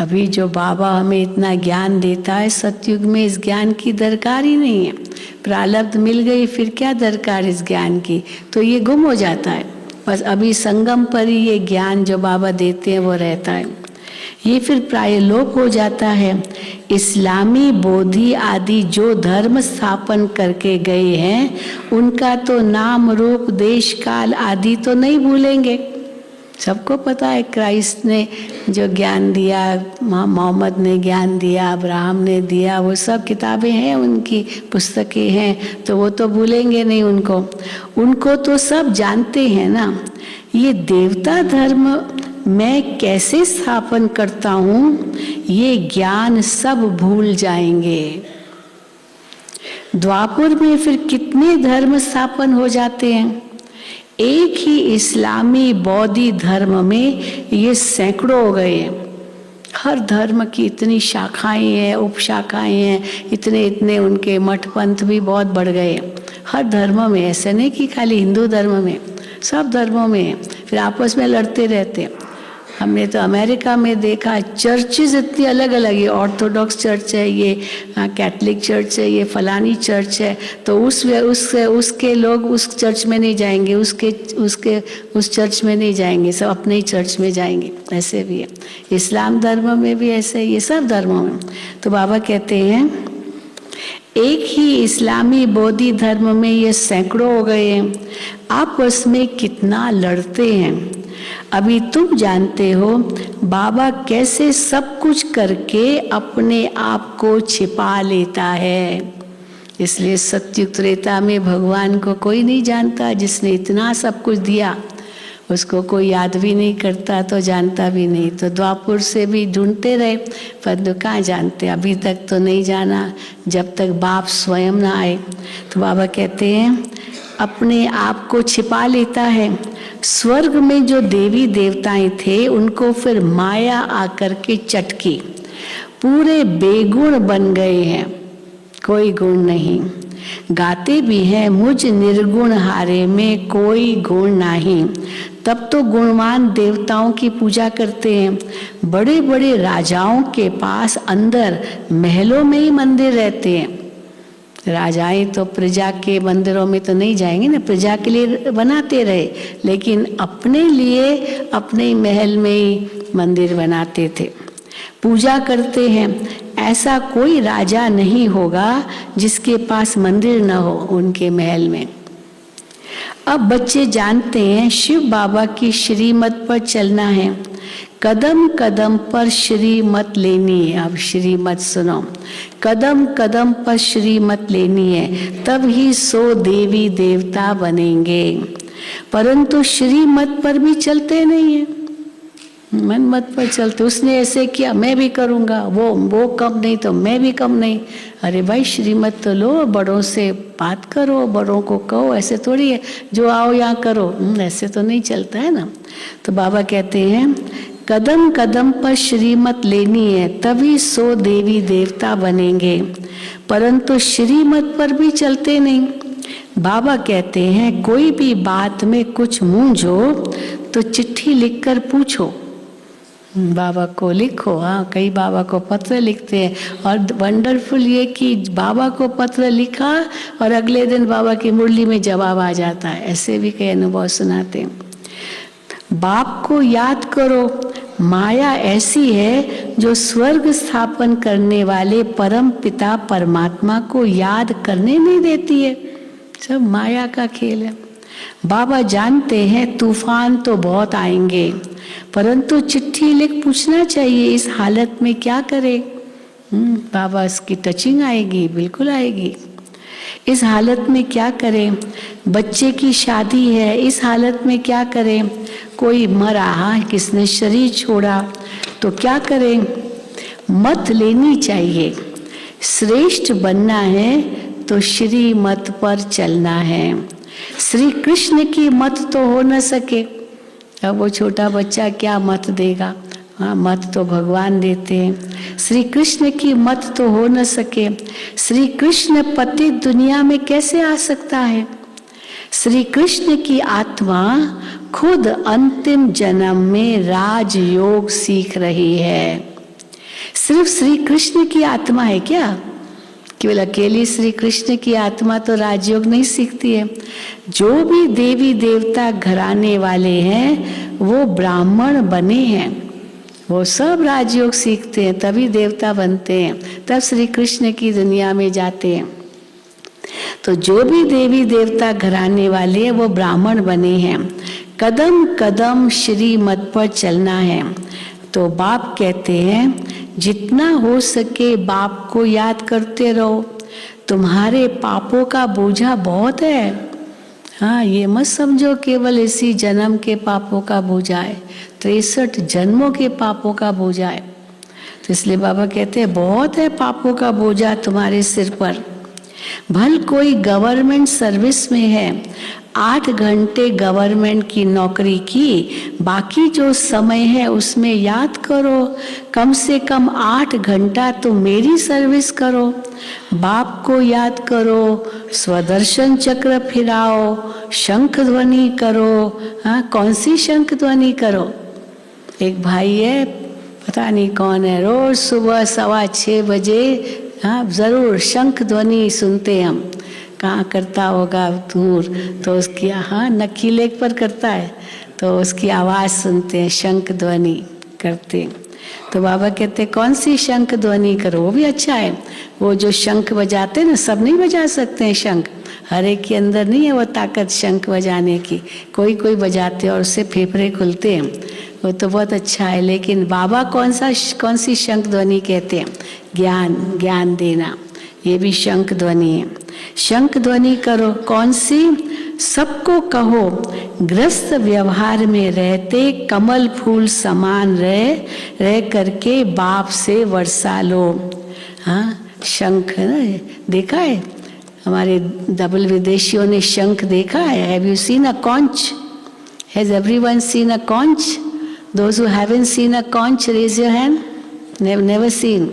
अभी जो बाबा हमें इतना ज्ञान देता है, सतयुग में इस ज्ञान की दरकार ही नहीं है। प्रारब्ध मिल गई, फिर क्या दरकार इस ज्ञान की, तो ये गुम हो जाता है। बस अभी संगम पर ही ये ज्ञान जो बाबा देते हैं वो रहता है। ये फिर प्रायलोप हो जाता है। इस्लामी, बोधि आदि जो धर्म स्थापन करके गए हैं उनका तो नाम रूप देश काल आदि तो नहीं भूलेंगे। सबको पता है क्राइस्ट ने जो ज्ञान दिया, मोहम्मद ने ज्ञान दिया, अब्राहम ने दिया, वो सब किताबें हैं, उनकी पुस्तकें हैं, तो वो तो भूलेंगे नहीं उनको तो सब जानते हैं ना। ये देवता धर्म मैं कैसे स्थापन करता हूँ ये ज्ञान सब भूल जाएंगे। द्वापर में फिर कितने धर्म स्थापन हो जाते हैं। एक ही इस्लामी बौद्धी धर्म में ये सैकड़ों हो गए हैं। हर धर्म की इतनी शाखाएं हैं, उपशाखाएं हैं, इतने उनके मठ पंथ भी बहुत बढ़ गए हैं। हर धर्म में, ऐसे नहीं कि खाली हिंदू धर्म में, सब धर्मों में फिर आपस में लड़ते रहते हैं। हमने तो अमेरिका में देखा, चर्चेज इतनी अलग अलग है। ऑर्थोडॉक्स चर्च है, ये कैथलिक चर्च है, ये फलानी चर्च है, तो उसके लोग उस चर्च में नहीं जाएंगे, उस चर्च में नहीं जाएंगे, सब अपने ही चर्च में जाएंगे। ऐसे भी है इस्लाम धर्म में भी, ऐसे ये सब धर्मों में। तो बाबा कहते हैं एक ही इस्लामी बौद्धी धर्म में ये सैकड़ों हो गए हैं। आपस में कितना लड़ते हैं। अभी तुम जानते हो बाबा कैसे सब कुछ करके अपने आप को छिपा लेता है। इसलिए सतयुग त्रेता में भगवान को कोई नहीं जानता। जिसने इतना सब कुछ दिया उसको कोई याद भी नहीं करता, तो जानता भी नहीं। तो द्वापर से भी ढूंढते रहे, पर कहाँ जानते, अभी तक तो नहीं जाना जब तक बाप स्वयं ना आए। तो बाबा कहते हैं अपने आप को छिपा लेता है। स्वर्ग में जो देवी देवताएं थे उनको फिर माया आकर के चटकी, पूरे बेगुण बन गए हैं, कोई गुण नहीं। गाते भी हैं मुझ निर्गुण हारे में कोई गुण नहीं। तब तो गुणवान देवताओं की पूजा करते हैं। बड़े बड़े राजाओं के पास अंदर महलों में ही मंदिर रहते हैं। राजाएं तो प्रजा के मंदिरों में तो नहीं जाएंगे ना, प्रजा के लिए बनाते रहे, लेकिन अपने लिए अपने ही महल में ही मंदिर बनाते थे, पूजा करते हैं। ऐसा कोई राजा नहीं होगा जिसके पास मंदिर न हो उनके महल में। अब बच्चे जानते हैं शिव बाबा की श्रीमत पर चलना है, कदम कदम पर श्रीमत लेनी है। अब श्रीमत सुनो, कदम कदम पर श्रीमत लेनी है, तब ही 100 देवी देवता बनेंगे। परंतु श्रीमत पर भी चलते नहीं है। मन मत पर चलते। उसने ऐसे किया मैं भी करूँगा, वो कम नहीं तो मैं भी कम नहीं। अरे भाई श्रीमत तो लो, बड़ों से बात करो, बड़ों को कहो, ऐसे थोड़ी है जो आओ यहाँ करो, ऐसे तो नहीं चलता है ना। तो बाबा कहते हैं कदम कदम पर श्रीमत लेनी है, तभी 100 देवी देवता बनेंगे, परंतु श्रीमत पर भी चलते नहीं। बाबा कहते हैं कोई भी बात में कुछ मूंझो तो चिट्ठी लिखकर पूछो। बाबा को लिखो। हाँ, कई बाबा को पत्र लिखते हैं, और वंडरफुल ये कि बाबा को पत्र लिखा और अगले दिन बाबा की मुरली में जवाब आ जाता है। ऐसे भी कई अनुभव सुनाते हैं। बाप को याद करो, माया ऐसी है जो स्वर्ग स्थापन करने वाले परम पिता परमात्मा को याद करने नहीं देती है। सब माया का खेल है। बाबा जानते हैं तूफान तो बहुत आएंगे, परंतु चिट्ठी लिख पूछना चाहिए इस हालत में क्या करें। बाबा इसकी टचिंग आएगी, बिल्कुल आएगी। इस हालत में क्या करें, बच्चे की शादी है, इस हालत में क्या करें, कोई मरा, हाँ किसने शरीर छोड़ा, तो क्या करें। मत लेनी चाहिए, श्रेष्ठ बनना है तो श्री मत पर चलना है। श्री कृष्ण की मत तो हो न सके, अब वो छोटा बच्चा क्या मत देगा। हाँ, मत तो भगवान देते हैं। श्री कृष्ण की मत तो हो न सके। श्री कृष्ण पति दुनिया में कैसे आ सकता है। श्री कृष्ण की आत्मा खुद अंतिम जन्म में राजयोग सीख रही है। सिर्फ श्री कृष्ण की आत्मा है क्या, केवल अकेली श्री कृष्ण की आत्मा तो राजयोग नहीं सीखती है। जो भी देवी देवता घराने वाले हैं वो ब्राह्मण बने हैं, वो सब राजयोग सीखते हैं, तभी देवता बनते हैं, तब श्री कृष्ण की दुनिया में जाते हैं। तो जो भी देवी देवता घराने वाले हैं वो ब्राह्मण बने हैं। कदम कदम श्री मत पर चलना है। तो बाप कहते हैं जितना हो सके बाप को याद करते रहो। तुम्हारे पापों का बोझा बहुत है। हाँ, ये मत समझो केवल इसी जन्म के पापों का बोझा है, 63 जन्मों के पापों का बोझा है। तो इसलिए बाबा कहते हैं बहुत है पापों का बोझा तुम्हारे सिर पर। भल कोई गवर्नमेंट सर्विस में है, 8 घंटे गवर्नमेंट की नौकरी की, बाकी जो समय है उसमें याद करो, कम से कम 8 घंटा तो मेरी सर्विस करो। बाप को याद करो, स्वदर्शन चक्र फिराओ, शंख ध्वनि करो। हाँ, कौन सी शंख ध्वनि करो। एक भाई है, पता नहीं कौन है, रोज सुबह 6:15 बजे हाँ जरूर शंख ध्वनि सुनते हम। कहाँ करता होगा दूर, तो उसकी हाँ नक्की लेक पर करता है, तो उसकी आवाज़ सुनते हैं, शंख ध्वनि करते। तो बाबा कहते कौन सी शंख ध्वनि करो, वो भी अच्छा है। वो जो शंख बजाते हैं ना, सब नहीं बजा सकते हैं शंख, हर एक के अंदर नहीं है वो ताकत शंख बजाने की, कोई कोई बजाते हैं और उससे फेफड़े खुलते हैं, वो तो बहुत अच्छा है। लेकिन बाबा कौन सी शंख ध्वनि कहते हैं, ज्ञान देना, ये भी शंख ध्वनि है। शंख ध्वनि करो, कौन सी, सबको कहो ग्रस्त व्यवहार में रहते कमल फूल समान रह करके बाप से वर्षा लो। हाँ, शंख देखा है, हमारे डबल विदेशियों ने शंख देखा है। Have you seen a conch? Has everyone seen a conch? Those who haven't seen a conch, raise your hand. Never seen.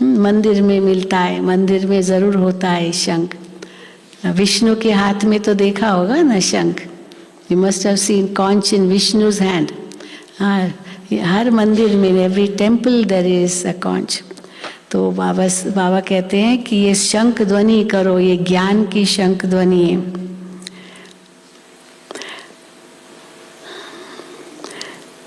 मंदिर में मिलता है, मंदिर में जरूर होता है शंख। विष्णु के हाथ में तो देखा होगा ना शंख। You must have seen conch in Vishnu's hand. हाँ, हर मंदिर में, every temple there is a conch. तो बाबा कहते हैं कि ये शंख ध्वनि करो, ये ज्ञान की शंख ध्वनि है।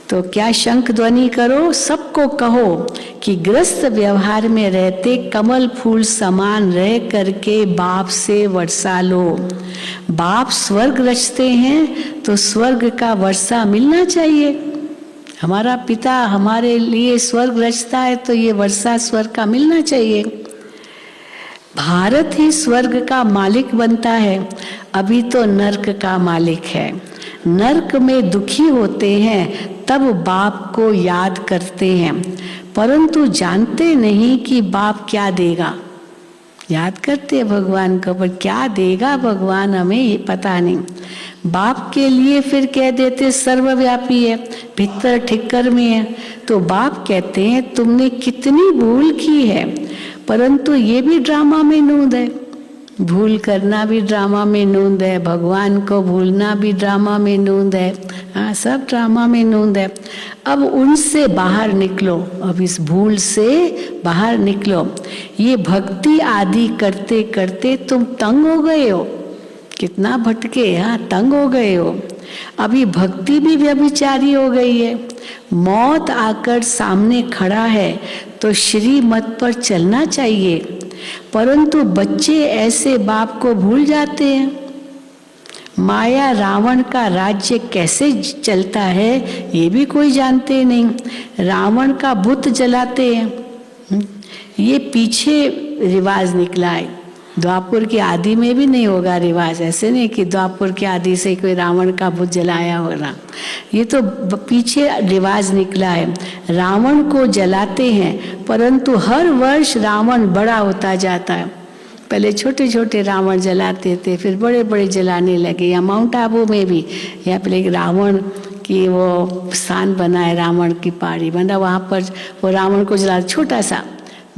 तो क्या शंख ध्वनि करो, सबको कहो कि ग्रस्त व्यवहार में रहते कमल फूल समान रह करके बाप से वर्षा लो। बाप स्वर्ग रचते हैं तो स्वर्ग का वर्षा मिलना चाहिए। हमारा पिता हमारे लिए स्वर्ग रचता है तो ये वर्षा स्वर्ग का मिलना चाहिए। भारत ही स्वर्ग का मालिक बनता है, अभी तो नर्क का मालिक है। नर्क में दुखी होते हैं तब बाप को याद करते हैं, परंतु जानते नहीं कि बाप क्या देगा। याद करते हैं भगवान को, पर क्या देगा भगवान हमें ये पता नहीं। बाप के लिए फिर कह देते सर्वव्यापी है, भीतर ठिक्कर में है। तो बाप कहते हैं तुमने कितनी भूल की है, परंतु ये भी ड्रामा में नूंद है। भूल करना भी ड्रामा में नूंद है, भगवान को भूलना भी ड्रामा में नूंद है। हाँ, सब ड्रामा में नूंद है। अब उनसे बाहर निकलो, अब इस भूल से बाहर निकलो। ये भक्ति आदि करते करते तुम तंग हो गए हो, कितना भटके, हाँ तंग हो गए हो। अभी भक्ति भी व्यभिचारी हो गई है। मौत आकर सामने खड़ा है तो श्रीमत पर चलना चाहिए, परंतु बच्चे ऐसे बाप को भूल जाते हैं। माया रावण का राज्य कैसे चलता है ये भी कोई जानते नहीं। रावण का बुत जलाते हैं, ये पीछे रिवाज निकला है। द्वापुर के आदि में भी नहीं होगा रिवाज, ऐसे नहीं कि द्वापुर के आदि से कोई रावण का बुत जलाया होगा। ये तो पीछे रिवाज निकला है। रावण को जलाते हैं, परंतु हर वर्ष रावण बड़ा होता जाता है। पहले छोटे छोटे रावण जलाते थे, फिर बड़े बड़े जलाने लगे। या माउंट आबू में भी यहाँ पे रावण की वो स्थान बना है, रावण की पहाड़ी बना, वहाँ पर वो रावण को जला, छोटा सा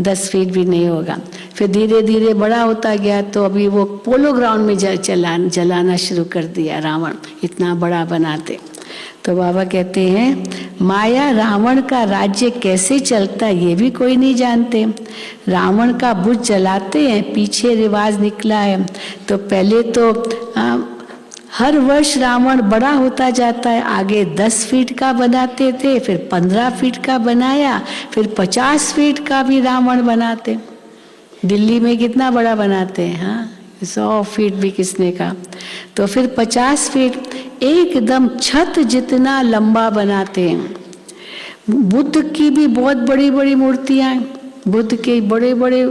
10 फीट भी नहीं होगा। फिर धीरे धीरे बड़ा होता गया, तो अभी वो पोलो ग्राउंड में जलाना शुरू कर दिया रावण, इतना बड़ा बनाते। तो बाबा कहते हैं माया रावण का राज्य कैसे चलता है ये भी कोई नहीं जानते। रावण का बुत जलाते हैं, पीछे रिवाज निकला है। तो पहले तो हर वर्ष रावण बड़ा होता जाता है। आगे 10 फीट का बनाते थे, फिर 15 फीट का बनाया, फिर 50 फीट का भी रावण बनाते। दिल्ली में कितना बड़ा बनाते हैं, हाँ 100 फीट भी किसने का। तो फिर 50 फीट, एकदम छत जितना लंबा बनाते हैं। बुद्ध की भी बहुत बड़ी बड़ी मूर्तियाँ, बुद्ध के बड़े बड़े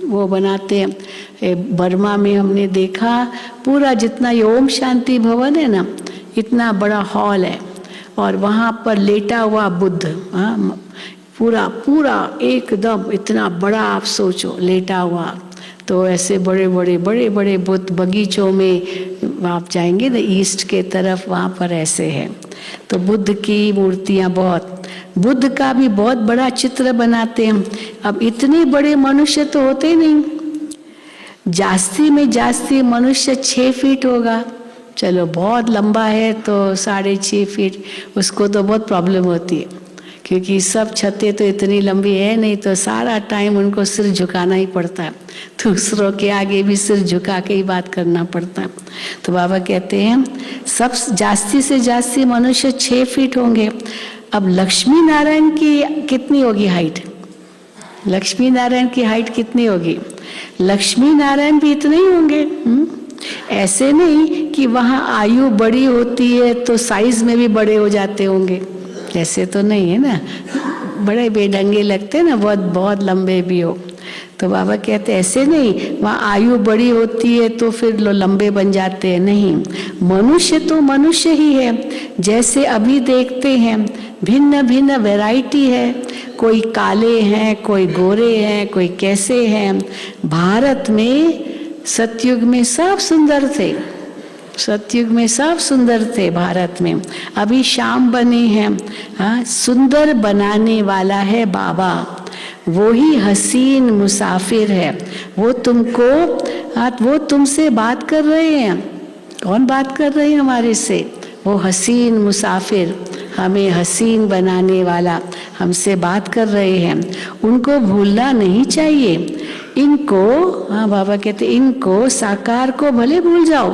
वो बनाते हैं। बर्मा में हमने देखा, पूरा जितना ये ओम शांति भवन है ना, इतना बड़ा हॉल है, और वहाँ पर लेटा हुआ बुद्ध, हाँ पूरा पूरा एकदम इतना बड़ा, आप सोचो लेटा हुआ। तो ऐसे बड़े बड़े बुद्ध बगीचों में आप जाएंगे ना ईस्ट के तरफ, वहाँ पर ऐसे है। तो बुद्ध की मूर्तियाँ बहुत, बुद्ध का भी बहुत बड़ा चित्र बनाते हैं। अब इतने बड़े मनुष्य तो होते नहीं, जास्ती में जास्ती मनुष्य 6 फीट होगा। चलो बहुत लंबा है तो 6.5 फीट, उसको तो बहुत प्रॉब्लम होती है, क्योंकि सब छतें तो इतनी लंबी है नहीं, तो सारा टाइम उनको सिर झुकाना ही पड़ता है, दूसरों के आगे भी सिर झुका के ही बात करना पड़ता है। तो बाबा कहते हैं सब जास्ती से जास्ती मनुष्य 6 फीट होंगे। अब लक्ष्मी नारायण की कितनी होगी हाइट, लक्ष्मी नारायण की हाइट कितनी होगी? लक्ष्मी नारायण भी इतने ही होंगे। ऐसे नहीं कि वहाँ आयु बड़ी होती है तो साइज में भी बड़े हो जाते होंगे, ऐसे तो नहीं है ना, बड़े बेढंगे लगते हैं ना, बहुत बहुत लंबे भी हो। तो बाबा कहते ऐसे नहीं, वहाँ आयु बड़ी होती है तो फिर लंबे बन जाते हैं, नहीं। मनुष्य तो मनुष्य ही है, जैसे अभी देखते हैं भिन्न भिन्न वैरायटी है, कोई काले हैं, कोई गोरे हैं, कोई कैसे हैं। भारत में सतयुग में सब सुंदर थे, सतयुग में सब सुंदर थे भारत में। अभी शाम बने हैं, हाँ सुंदर बनाने वाला है बाबा, वो ही हसीन मुसाफिर है। वो तुमको, हाँ वो तुमसे बात कर रहे हैं। कौन बात कर रहे हैं हमारे से? वो हसीन मुसाफिर, हमें हसीन बनाने वाला हमसे बात कर रहे हैं। उनको भूलना नहीं चाहिए। इनको, हाँ बाबा कहते इनको साकार को भले भूल जाओ,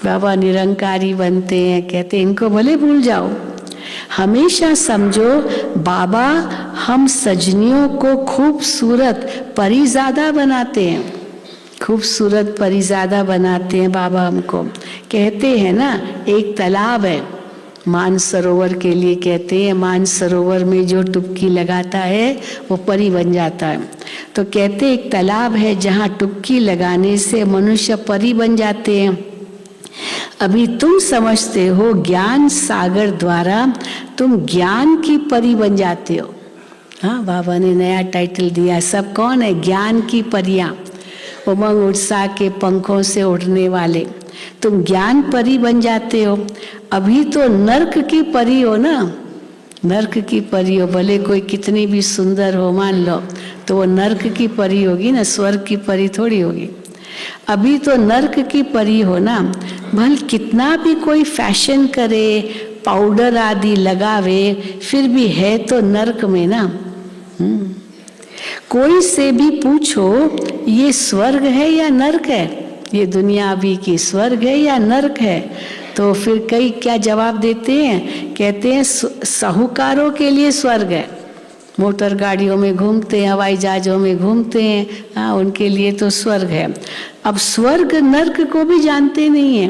बाबा निरंकारी बनते हैं, कहते इनको भले भूल जाओ। हमेशा समझो बाबा हम सजनियों को खूबसूरत परिज़ादा बनाते हैं, खूबसूरत परिज़ादा बनाते हैं बाबा हमको। कहते हैं ना एक तालाब है मानसरोवर के लिए, कहते हैं मानसरोवर में जो डुबकी लगाता है वो परी बन जाता है। तो कहते एक तालाब है जहाँ डुबकी लगाने से मनुष्य परी बन जाते हैं। अभी तुम समझते हो ज्ञान सागर द्वारा तुम ज्ञान की परी बन जाते हो। हाँ, बाबा ने नया टाइटल दिया। सब कौन है? ज्ञान की परियां, उमंग उत्साह के पंखों से उड़ने वाले। तुम ज्ञान परी बन जाते हो। अभी तो नर्क की परी हो ना, नर्क की परी हो। भले कोई कितनी भी सुंदर हो मान लो, तो वो नर्क की परी होगी ना, स्वर्ग की परी थोड़ी होगी। अभी तो नर्क की परी हो ना। भले कितना भी कोई फैशन करे, पाउडर आदि लगावे, फिर भी है तो नर्क में ना। कोई से भी पूछो ये स्वर्ग है या नर्क है, ये दुनिया अभी की स्वर्ग है या नर्क है, तो फिर कई क्या जवाब देते हैं? कहते हैं साहूकारों के लिए स्वर्ग है, मोटर गाड़ियों में घूमते हैं, हवाई जहाजों में घूमते हैं, हाँ, उनके लिए तो स्वर्ग है। अब स्वर्ग नर्क को भी जानते नहीं है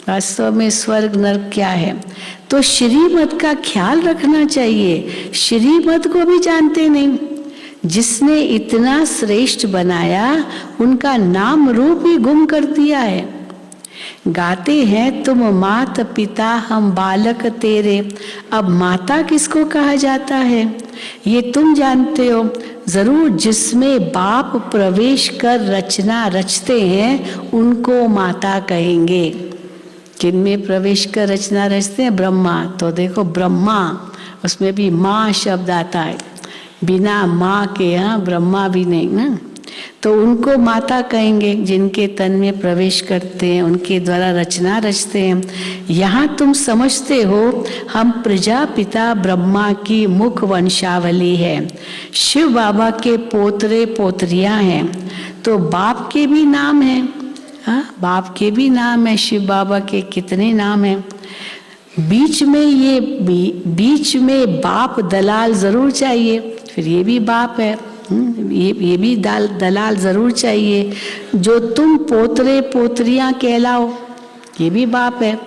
वास्तव में स्वर्ग नर्क क्या है। तो श्रीमत का ख्याल रखना चाहिए। श्रीमत को भी जानते नहीं। जिसने इतना श्रेष्ठ बनाया उनका नाम रूप ही गुम कर दिया है। गाते हैं तुम मात पिता हम बालक तेरे। अब माता किसको कहा जाता है ये तुम जानते हो जरूर। जिसमें बाप प्रवेश कर रचना रचते हैं उनको माता कहेंगे। किनमें प्रवेश कर रचना रचते हैं? ब्रह्मा। तो देखो ब्रह्मा, उसमें भी माँ शब्द आता है, बिना माँ के यहाँ ब्रह्मा भी नहीं ना। तो उनको माता कहेंगे जिनके तन में प्रवेश करते हैं, उनके द्वारा रचना रचते हैं। यहाँ तुम समझते हो हम प्रजापिता ब्रह्मा की मुख वंशावली है। शिव बाबा के पोतरे पोतरियां हैं, तो बाप के भी नाम हैं। हाँ, बाप के भी नाम है। शिव बाबा के कितने नाम हैं। बीच में बाप दलाल जरूर चाहिए, फिर ये भी बाप है। ये भी दलाल जरूर चाहिए। जो तुम पोतरे पोतरियां कहलाओ ये भी बाप है।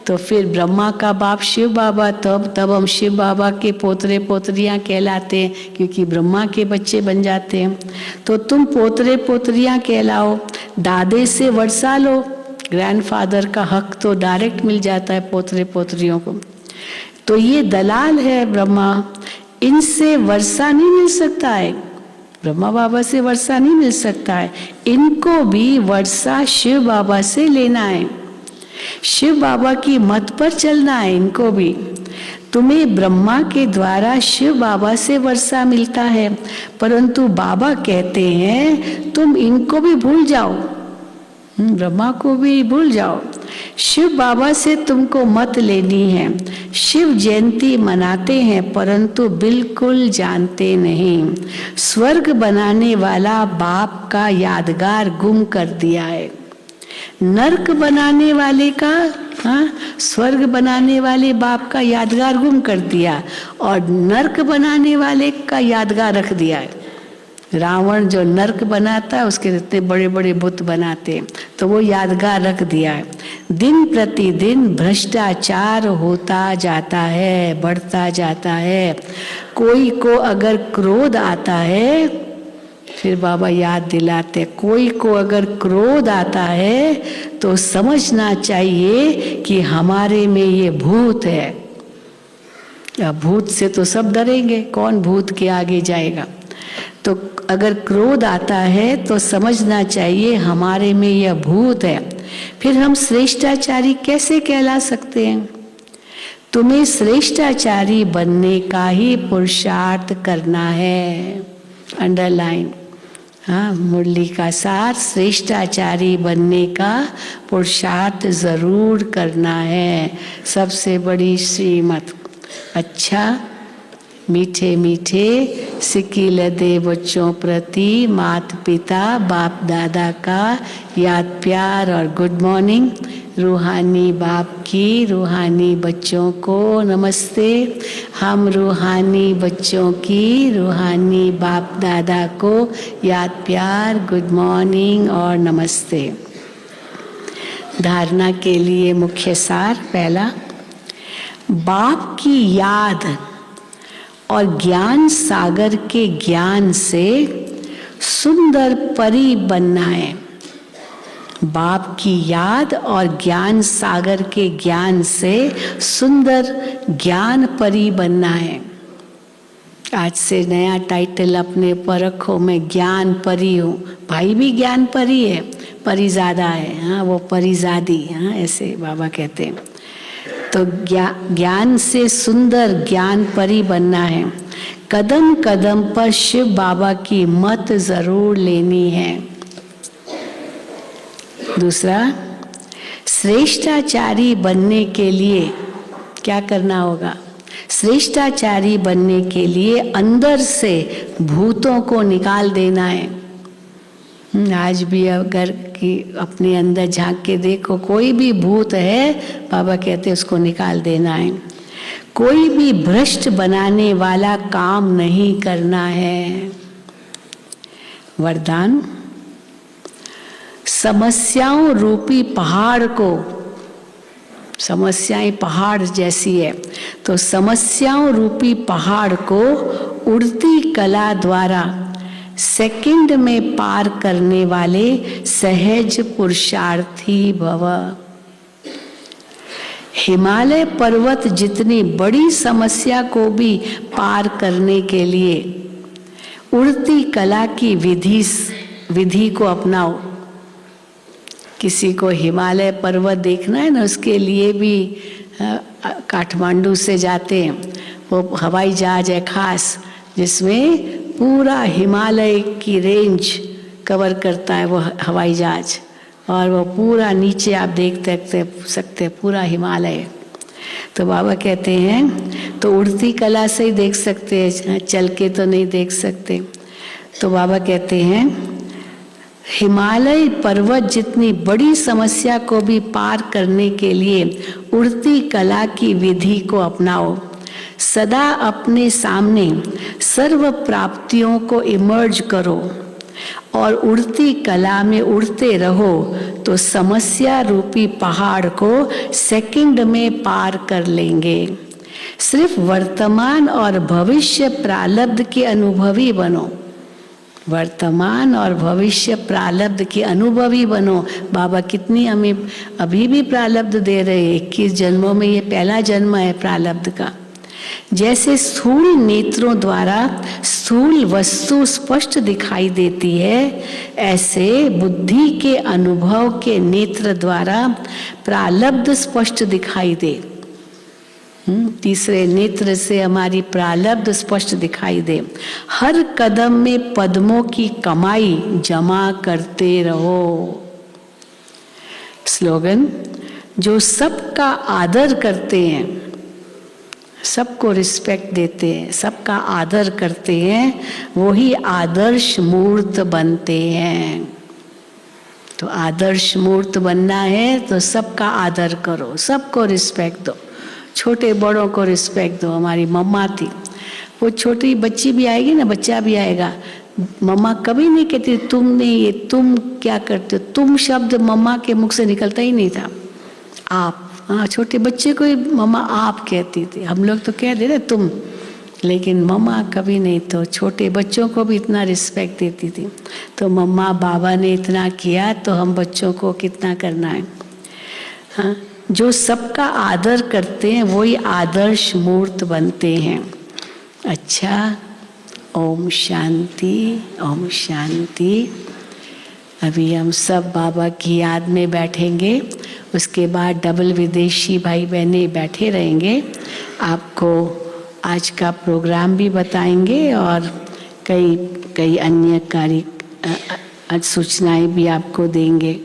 तो फिर ब्रह्मा का बाप शिव बाबा, तब हम शिव बाबा के पोतरे पोतरियां कहलाते हैं, क्योंकि ब्रह्मा के बच्चे बन जाते हैं। तो तुम पोतरे पोतरियां कहलाओ। दादे से वर्षा लो, ग्रैंडफादर का हक तो डायरेक्ट मिल जाता है पोतरे पोतरियों को। तो ये दलाल है ब्रह्मा, इनसे वर्षा नहीं मिल सकता है। ब्रह्मा बाबा से वर्षा नहीं मिल सकता है। इनको भी वर्षा शिव बाबा से लेना है, शिव बाबा की मत पर चलना है इनको भी। तुम्हें ब्रह्मा के द्वारा शिव बाबा से वर्षा मिलता है, परंतु बाबा कहते हैं तुम इनको भी भूल जाओ, ब्रह्मा को भी भूल जाओ। शिव बाबा से तुमको मत लेनी है। शिव जयंती मनाते हैं परंतु बिल्कुल जानते नहीं। स्वर्ग बनाने वाला बाप का यादगार गुम कर दिया है। नरक बनाने वाले का, हाँ, स्वर्ग बनाने वाले बाप का यादगार गुम कर दिया और नरक बनाने वाले का यादगार रख दिया है। रावण जो नरक बनाता है उसके इतने बड़े बड़े बुत बनाते हैं, तो वो यादगार रख दिया है। दिन प्रतिदिन भ्रष्टाचार होता जाता है, बढ़ता जाता है। कोई को अगर क्रोध आता है, फिर बाबा याद दिलाते, कोई को अगर क्रोध आता है तो समझना चाहिए कि हमारे में ये भूत है। अब भूत से तो सब डरेंगे, कौन भूत के आगे जाएगा। तो अगर क्रोध आता है तो समझना चाहिए हमारे में यह भूत है। फिर हम श्रेष्ठाचारी कैसे कहला सकते हैं? तुम्हें श्रेष्ठाचारी बनने का ही पुरुषार्थ करना है। अंडरलाइन, हाँ, मुरली का सार, श्रेष्ठाचारी बनने का पुरुषार्थ जरूर करना है। सबसे बड़ी श्रीमत। अच्छा, मीठे मीठे सिक्की दे बच्चों प्रति माता पिता बाप दादा का याद प्यार और गुड मॉर्निंग। रूहानी बाप की रूहानी बच्चों को नमस्ते। हम रूहानी बच्चों की रूहानी बाप दादा को याद प्यार, गुड मॉर्निंग और नमस्ते। धारणा के लिए मुख्य सार। पहला, बाप की याद और ज्ञान सागर के ज्ञान से सुंदर परी बनना है। बाप की याद और ज्ञान सागर के ज्ञान से सुंदर ज्ञान परी बनना है। आज से नया टाइटल अपने पर रखो, मैं ज्ञान परी हूँ। भाई भी ज्ञान परी है, परिजादा है, हाँ वो परिजादी, हाँ ऐसे बाबा कहते हैं। तो ज्ञान से सुंदर ज्ञान परी बनना है। कदम कदम पर शिव बाबा की मत जरूर लेनी है। दूसरा, श्रेष्ठाचारी बनने के लिए क्या करना होगा? श्रेष्ठाचारी बनने के लिए अंदर से भूतों को निकाल देना है। आज भी अगर कि अपने अंदर झांक के देखो, कोई भी भूत है, बाबा कहते हैं उसको निकाल देना है। कोई भी भ्रष्ट बनाने वाला काम नहीं करना है। वरदान, समस्याओं रूपी पहाड़ को, समस्याएं पहाड़ जैसी है, तो समस्याओं रूपी पहाड़ को उड़ती कला द्वारा सेकंड में पार करने वाले सहज पुरुषार्थी भव। हिमालय पर्वत जितनी बड़ी समस्या को भी पार करने के लिए उड़ती कला की विधि को अपनाओ। किसी को हिमालय पर्वत देखना है ना, उसके लिए भी काठमांडू से जाते हैं, वो हवाई जहाज है खास, जिसमें पूरा हिमालय की रेंज कवर करता है वो हवाई जहाज, और वो पूरा नीचे आप देख सकते पूरा हिमालय। तो बाबा कहते हैं तो उड़ती कला से ही देख सकते हैं, चल के तो नहीं देख सकते। तो बाबा कहते हैं हिमालय पर्वत जितनी बड़ी समस्या को भी पार करने के लिए उड़ती कला की विधि को अपनाओ। सदा अपने सामने सर्व प्राप्तियों को इमर्ज करो और उड़ती कला में उड़ते रहो, तो समस्या रूपी पहाड़ को सेकंड में पार कर लेंगे। सिर्फ वर्तमान और भविष्य प्रारब्ध के अनुभवी बनो। वर्तमान और भविष्य प्रारब्ध के अनुभवी बनो। बाबा कितनी हमें अभी भी प्रारब्ध दे रहे हैं। 21 जन्मों में ये पहला जन्म है प्रारब्ध का। जैसे स्थूल नेत्रों द्वारा स्थूल वस्तु स्पष्ट दिखाई देती है, ऐसे बुद्धि के अनुभव के नेत्र द्वारा प्रारब्ध स्पष्ट दिखाई दे। तीसरे नेत्र से हमारी प्रारब्ध स्पष्ट दिखाई दे। हर कदम में पद्मों की कमाई जमा करते रहो। स्लोगन, जो सबका आदर करते हैं, सबको रिस्पेक्ट देते हैं, सबका आदर करते हैं, वही आदर्श मूर्त बनते हैं। तो आदर्श मूर्त बनना है तो सबका आदर करो, सबको रिस्पेक्ट दो, छोटे बड़ों को रिस्पेक्ट दो। हमारी मम्मा थी, वो छोटी बच्ची भी आएगी ना, बच्चा भी आएगा, मम्मा कभी नहीं कहती तुम नहीं, ये तुम क्या करते हो, तुम शब्द मम्मा के मुख से निकलता ही नहीं था। आप, हाँ, छोटे बच्चे को ही मम्मा आप कहती थी। हम लोग तो कह देते तुम, लेकिन मम्मा कभी नहीं। तो छोटे बच्चों को भी इतना रिस्पेक्ट देती थी। तो मम्मा बाबा ने इतना किया तो हम बच्चों को कितना करना है। हाँ, जो सबका आदर करते हैं वही आदर्श मूर्त बनते हैं। अच्छा, ओम शांति, ओम शांति। अभी हम सब बाबा की याद में बैठेंगे, उसके बाद डबल विदेशी भाई बहने बैठे रहेंगे। आपको आज का प्रोग्राम भी बताएंगे और कई अन्य कार्य सूचनाएं भी आपको देंगे।